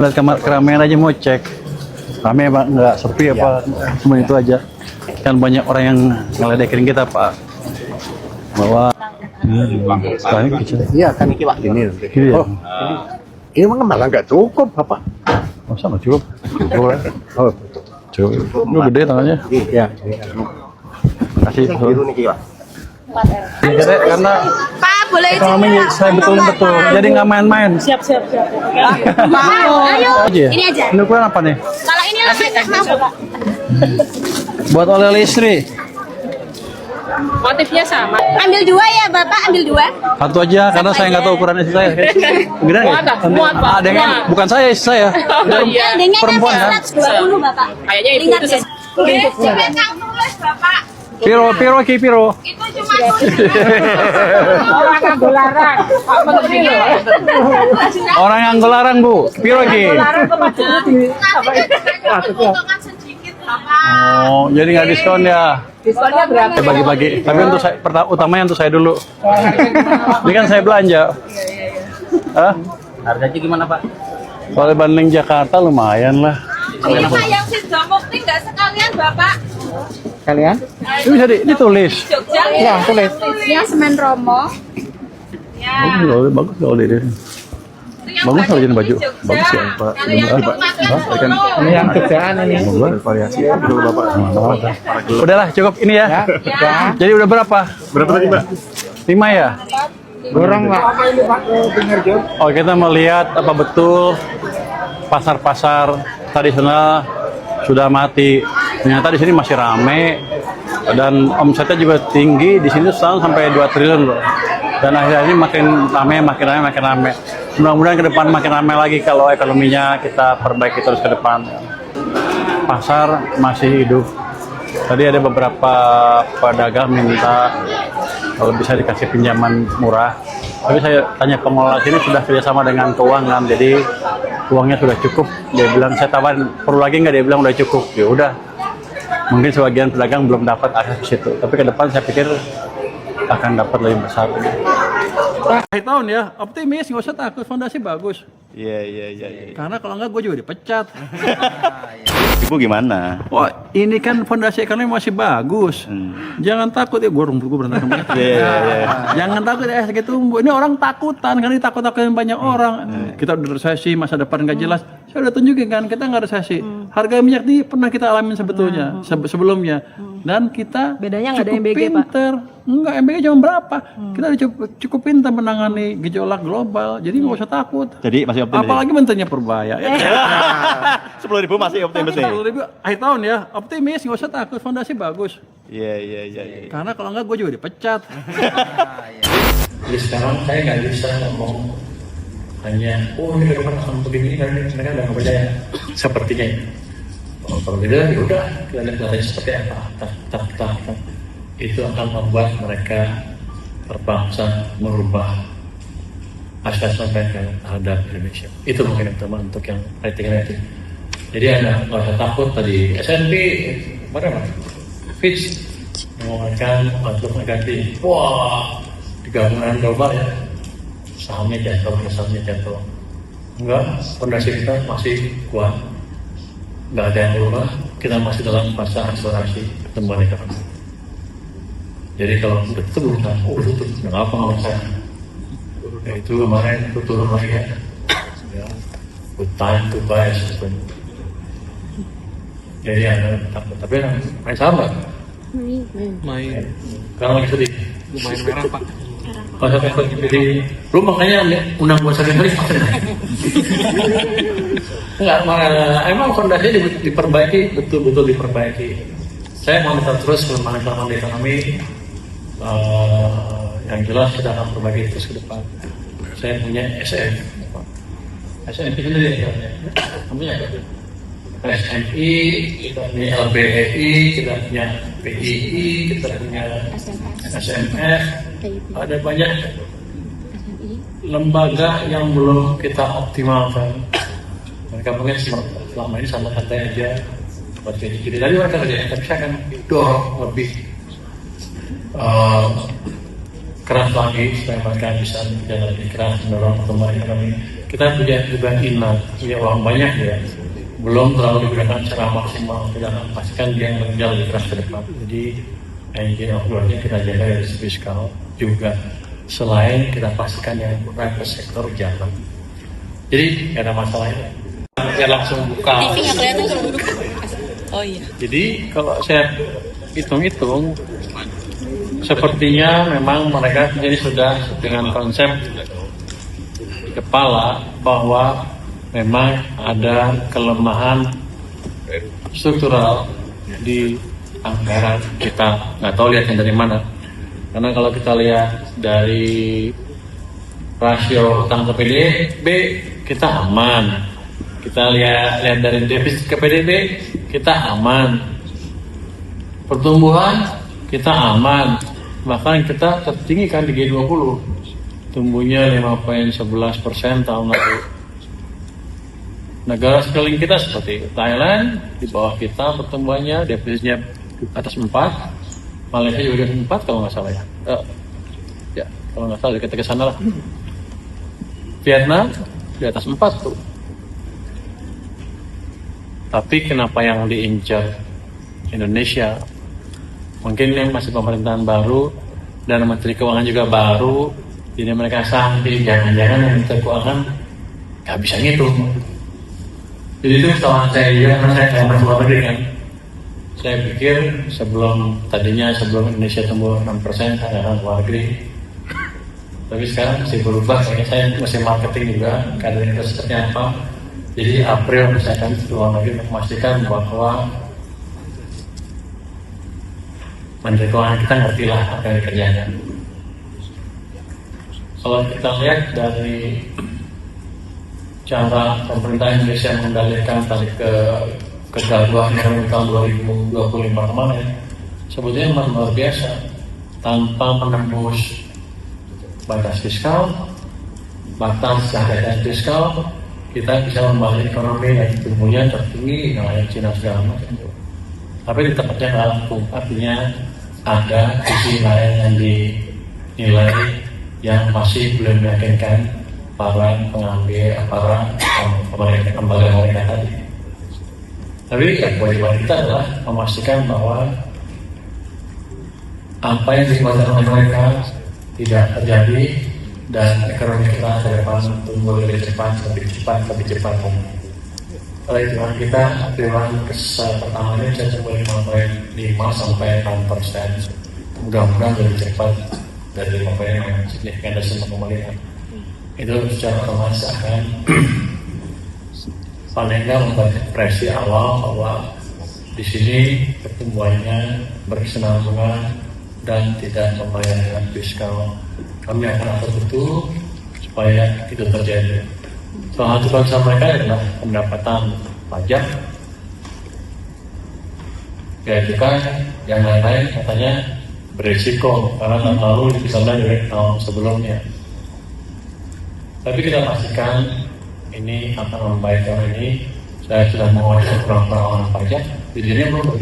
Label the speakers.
Speaker 1: Lihat kamar keramaian aja mau cek. Rame Pak, nggak sepi apa? Cuma itu aja. Kan banyak orang yang ngeledekin kita Pak. Bahwa sekarang kecil.
Speaker 2: Iya kan ini Pak ini.
Speaker 1: Iya.
Speaker 2: Oh, ini mah malah nggak cukup Bapak.
Speaker 1: Masa nggak cukup?
Speaker 2: Oh,
Speaker 1: Cukup. Lu gede tangannya.
Speaker 2: iya.
Speaker 1: Kasih.
Speaker 2: Biru nih Pak.
Speaker 1: Ya, karena
Speaker 3: Pak, boleh izin
Speaker 1: kami
Speaker 3: nggak?
Speaker 1: saya betul-betul. Jadi nggak main-main.
Speaker 3: Siap. Mau, ayo.
Speaker 1: Aja.
Speaker 3: Ini aja.
Speaker 1: Ini ukuran apa nih?
Speaker 3: Kalau ini lebih mau, Pak.
Speaker 1: Buat oleh istri.
Speaker 3: Motifnya sama. Ambil dua ya, Bapak. Ambil dua.
Speaker 1: Satu aja karena saya nggak tahu ukuran istri saya. Gede nggak?
Speaker 4: Muat, Pak.
Speaker 1: Ada yang bukan saya istri saya.
Speaker 4: Oh iya.
Speaker 3: Dengan
Speaker 1: Perempuan, kan?
Speaker 3: 120, Bapak.
Speaker 4: Kayaknya ibu
Speaker 3: Ingat
Speaker 4: itu
Speaker 3: ya. Oke, coba Kang tulis, Bapak.
Speaker 1: Piro
Speaker 3: Itu cuma
Speaker 4: Orang yang larang. Pak Menteri loh.
Speaker 1: Orang yang gelarang Bu. Piro ki?
Speaker 4: Larang ke Pak Menteri.
Speaker 3: potongan sedikit, Bapak.
Speaker 1: Oh, jadi nggak diskon ya?
Speaker 4: Diskonnya berapa?
Speaker 1: Ya bagi-bagi. Tapi untuk saya, utamanya untuk saya dulu. Ini kan saya belanja. Hah?
Speaker 2: Harganya gimana Pak?
Speaker 1: Kalau banding Jakarta lumayan lah.
Speaker 3: Ini Pak yang Sidomukti nggak sekalian, Bapak.
Speaker 2: Kalian?
Speaker 1: Ini bisa ditulis.
Speaker 3: Jogja.
Speaker 2: Iya, tulis.
Speaker 3: Ya, Semen Romo.
Speaker 1: Bagus loh, bagus loh ini. Bagus kalau jadi baju. Bagus ya Pak.
Speaker 3: Kalau yang
Speaker 1: Ikan.
Speaker 2: Ini yang kerjaan ini.
Speaker 1: Variasi dulu Bapak. Udahlah cukup ini ya. Jadi udah berapa?
Speaker 2: Berapa tadi Pak?
Speaker 1: 5 ya?
Speaker 2: Gorong Pak.
Speaker 1: Oh kita melihat apa betul pasar-pasar tradisional sudah mati. Ternyata di sini masih rame dan omsetnya juga tinggi. Di sini setahun sampai 2 triliun loh. Dan akhirnya ini makin rame. Mudah-mudahan ke depan makin ramai lagi kalau ekonominya kita perbaiki terus ke depan. Pasar masih hidup. Tadi ada beberapa pedagang minta kalau bisa dikasih pinjaman murah. Tapi saya tanya pengelola sini sudah kerjasama dengan keuangan, jadi uangnya sudah cukup. Dia bilang saya tawarin perlu lagi nggak? Dia bilang udah cukup. Ya udah. Mungkin sebagian pedagang belum dapat akses ke situ. Tapi ke depan saya pikir akan dapat lebih besar. Akhir tahun ya, optimis, nggak usah takut, fondasi bagus.
Speaker 5: Iya.
Speaker 1: Karena kalau nggak gue juga dipecat.
Speaker 5: Ibu gimana?
Speaker 1: Oh, ini kan fondasi ekonomi masih bagus. Jangan takut ya, gue berantakan banget. Jangan takut ya, segitu. Ini orang takutan, karena ditakut-takutin banyak orang. Kita udah resesi, masa depan nggak jelas. Saya udah tunjukin kan, kita nggak resesi. Harga minyak ini pernah kita alamin sebetulnya, sebelumnya. Dan kita
Speaker 6: bedanya nggak ada
Speaker 1: cukup
Speaker 6: MBG, Pak?
Speaker 1: pinter. Enggak, MBG cuma berapa? Kita udah cukup pinter menangani gejolak global. Jadi nggak usah takut.
Speaker 5: Jadi masih optimis.
Speaker 1: Apalagi menterinya Perbaya.
Speaker 5: 10.000 masih optimis nih.
Speaker 1: 10.000 akhir tahun ya, optimis, nggak usah takut, fondasi bagus.
Speaker 5: Iya.
Speaker 1: Karena kalau nggak gue juga dipecat.
Speaker 7: Jadi sekarang saya nggak bisa ngomong hanya, oh ini ke depan akan begini, karena mereka udah nggak percaya. Sepertinya ya. Oh, kalau beda ya udah, kita lihat datanya seperti apa. Tak. Itu akan membuat mereka berbangsa merubah asas mereka terhadap Indonesia. Itu mungkin teman untuk yang rating. Jadi ada nggak usah takut tadi S&P mana Fitch mengumumkan outlook negatif. Wah, di gabungan global ya sahamnya jatuh. Enggak, fondasi kita masih kuat. Enggak ada yang berubah. Kita masih dalam masa akselerasi pertumbuhan ekonomi. Jadi kalau udah tutup, nggak apa ngomong saya. Ya, itu kemarin itu turun lagi ya. Good time to buy sebenarnya. Jadi ada takut, tapi main sabar. Main. Kalau lagi sedih.
Speaker 4: Lumayan merah, Pak.
Speaker 7: Pas aku jadi, lu makanya undang gua sering kali vaksin. Enggak, emang fondasinya diperbaiki, betul-betul diperbaiki. Saya mau minta terus pengembangan ekonomi. Yang jelas kita akan perbaiki terus ke depan. Saya punya SM sendiri ya. Punya SMI, kita punya LBHI, kita punya PII, kita punya SMF. Ada banyak lembaga yang belum kita optimalkan. Mereka mungkin selama ini sama santai aja buat jadi tadi mereka kerja, tapi saya akan dorong lebih keras lagi supaya mereka bisa lebih keras mendorong pertumbuhan ekonomi kita punya juga punya uang banyak ya, belum terlalu digunakan secara maksimal. Kita akan pastikan dia bekerja lebih keras ke depan. Jadi engine of growth-nya kita jaga dari sisi fiskal juga, selain kita pastikan yang private sektor jalan. Jadi nggak ada masalah itu. Saya langsung buka.
Speaker 3: TV nggak kelihatan. Oh iya.
Speaker 7: Jadi kalau saya hitung-hitung, sepertinya memang mereka jadi sudah dengan konsep di kepala bahwa memang ada kelemahan struktural di anggaran kita. Nggak tahu lihatnya dari mana. Karena kalau kita lihat dari rasio utang ke PDB, kita aman. Kita lihat dari defisit ke PDB, kita aman. Pertumbuhan, kita aman. Bahkan kita tertinggi kan di G20. Tumbuhnya 5,11% tahun lalu. Negara sekeliling kita seperti Thailand, di bawah kita pertumbuhannya, defisitnya di atas 4. Malaysia juga di 4 kalau nggak salah ya. Ya, kalau nggak salah kita ke sana lah. Vietnam di atas 4 tuh. Tapi kenapa yang diincar Indonesia? Mungkin ini masih pemerintahan baru dan Menteri Keuangan juga baru, jadi mereka sampai jangan-jangan yang Menteri Keuangan nggak bisa ngitung. Jadi itu kesalahan saya juga, karena saya nggak pernah negeri kan. Saya pikir sebelum Indonesia tumbuh 6%, saya akan keluar negeri. Tapi sekarang masih berubah, kayaknya saya masih marketing juga, keadaan itu seperti apa. Jadi April saya akan keluar negeri untuk memastikan bahwa Menteri Keuangan kita ngerti lah apa yang dikerjakan. Kalau kita lihat dari cara pemerintah Indonesia mengendalikan tadi kegaduhan ekonomi tahun 2025 kemarin, sebetulnya memang luar biasa. Tanpa menembus batas fiskal, batas cadangan fiskal, kita bisa membangun ekonomi yang tumbuhnya tertinggi dengan Cina segala macam. Tapi di tempatnya nggak langsung, artinya ada sisi lain yang dinilai yang masih belum meyakinkan para pemerintah tadi. Tapi kewajiban kita adalah memastikan bahwa apa yang dibuat oleh mereka tidak terjadi dan ekonomi kita ke depan tumbuh lebih cepat. Kalau hitungan kita, triwulan pertama ini bisa tumbuh 5,5 sampai 6%. Mudah-mudahan lebih cepat dari 5% yang signifikan dari 5,5. Itu secara otomatis akan paling nggak membuat presi awal bahwa di sini pertumbuhannya berkesinambungan dan tidak membahayakan fiskal. Kami akan atur betul supaya itu terjadi. Salah satu concern mereka adalah pendapatan pajak, ya kan, yang lain-lain katanya berisiko karena tahun lalu misalnya dari tahun sebelumnya. Tapi kita pastikan ini akan membaik tahun ini. Saya sudah menguasai perang pajak, jadinya belum.